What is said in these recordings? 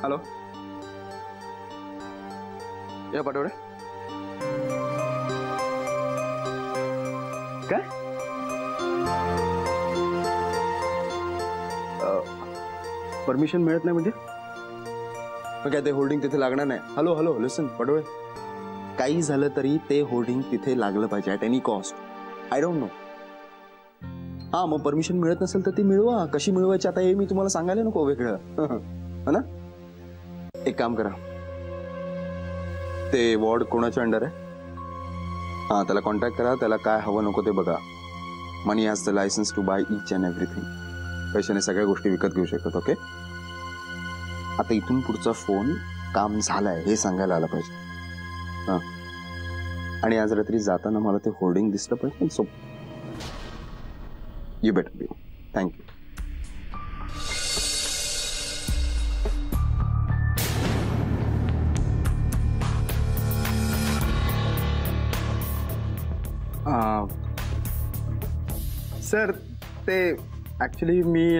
Hello, या पाठवडे काय permission मिळत नाही म्हणजे मग काय ते होल्डिंग तिथे लागणार नाही? हॅलो हॅलो लिसन पाठवडे, काही झालं तरी ते होल्डिंग तिथे लागलं पाहिजे at any cost. I don't know. हा मग परमिशन मिळत नसेल तर ती मिळवा. कशी मिळवायची आता हे मी तुम्हाला सांगायला नको वेगळं, है ना? एक काम करा, ते वॉर्ड कोणाच्या अंडर आहे? हा त्याला कॉन्टॅक्ट करा, त्याला काय हवं नको ते बघा. Money has the licence to buy each and everything. पैशाने सगळ्या गोष्टी विकत घेऊ शकतात. ओके, आता इथून पुढचा फोन काम झालंय हे सांगायला आलं पाहिजे. हा, आणि आज रात्री जाताना मला ते होर्डिंग दिसलं पाहिजे. So you better be. Thank you. Sir ते ऍक्च्युली मी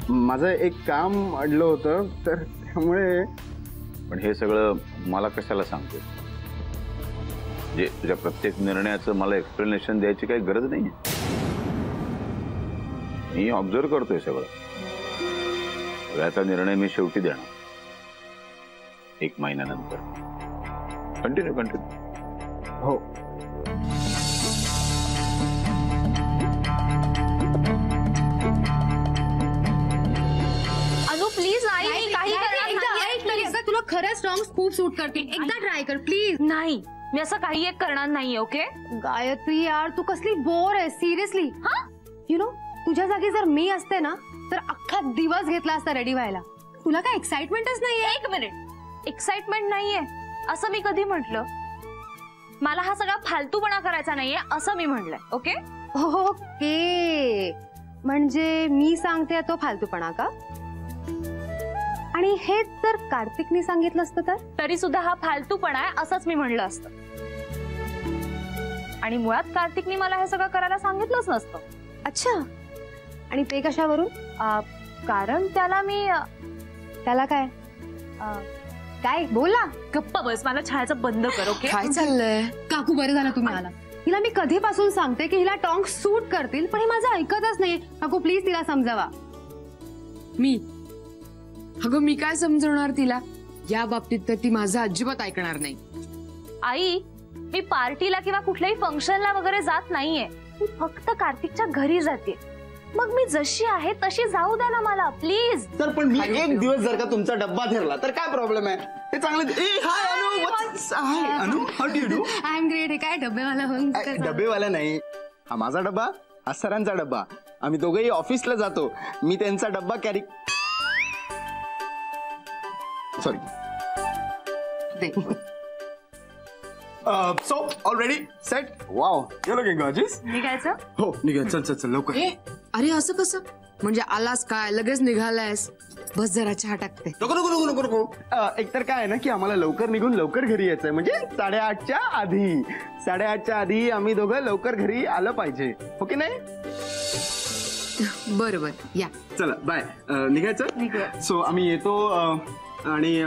माझं एक काम अडलं होतं तर त्यामुळे. पण हे सगळं मला कशाला सांगतो? जे तुझ्या प्रत्येक निर्णयाचं मला एक्सप्लेनेशन द्यायची काही गरज नाही. मी ऑब्झर्व करतोय सगळं. सगळ्याचा निर्णय मी शेवटी देणार 1 महिन्यानंतर. कंटिन्यू. हो. तुला खरंच सॉंग्स खूप सूट करतील. एकदा ट्राय कर प्लीज. नाही, मी असं काही एक करणार नाहीये. ओके गायत्री यार, तू कसली बोर आहे सिरियसली. यु नो, तुझ्या जागी जर मी असते ना तर अख्खा दिवस घेतला असता रेडी व्हायला. तुला काय एक्साइटमेंटच नाहीये? 1 मिनिट, एक्साइटमेंट नाहीये असं मी कधी म्हटलं? मला हा सगळा फालतूपणा करायचा नाहीये असं मी म्हटलंय. ओके ओके, म्हणजे मी सांगते तो फालतूपणा का? आणि हेच जर कार्तिकने सांगितलं असतं तर? तरी सुद्धा हा फालतूपणा आहे असंच मी म्हणलं असतं. आणि मुळात कार्तिकने मला हे सगळं करायला सांगितलंच नसतं. अच्छा, आणि ते कशावरून? कारण त्याला काय काय बोला. गप्प बस, मला छायाचं बंद कर. ओके काय चाललंय? काकू बरं झालं तुम्ही आला. हिला मी कधीपासून सांगते की हिला टॉंग सूट करतील, पण हे माझं ऐकतच नाही. काकू प्लीज तिला समजावा. अगं मी काय समजवणार तिला या बाबतीत? तर ती माझं अजिबात ऐकणार नाही. आई, मी पार्टीला किंवा कुठल्याही फंक्शनला वगैरे जात नाहीये. मी फक्त कार्तिकच्या घरी जाते. मग मी जशी आहे तशी जाऊ द्या ना मला प्लीज. तर पण मी एक दिवस जर का तुमचा डब्बा धरला तर काय प्रॉब्लेम आहे? ते चांगलं. हाय अनु, how do you do? I am great. हे काय डब्बेवाला? डब्बेवाला नाही, हा माझा डब्बा, हा सरांचा डब्बा. आम्ही दोघेही ऑफिसला जातो. मी त्यांचा डब्बा carry. Sorry. So already set. Wow, you looking gorgeous. निघायचं? हो निघा. चल लवकर. अरे असं कसं? म्हणजे आलास काय लगेच निघालायस? बस जरा चहा टाकते. नको. एकतर काय आहे ना की आम्हाला लवकर निघून लवकर घरी यायचंय. म्हणजे 8:30च्या आधी आम्ही दोघं लवकर घरी आलं पाहिजे. हो की नाही? बरोबर. या चला बाय. निघायचं. सो आम्ही येतो आणि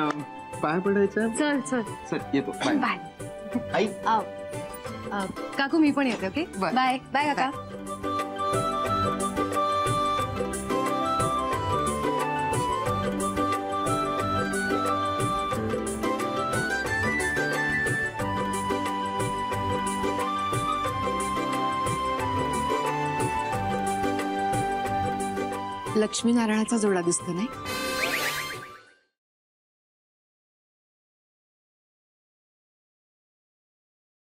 पाय पडायचं. चल येतो. Bye bye. आई काकू मी पण येते. Okay bye. बाय काका. लक्ष्मीनारायणाचा जोडा दिसतो नाही?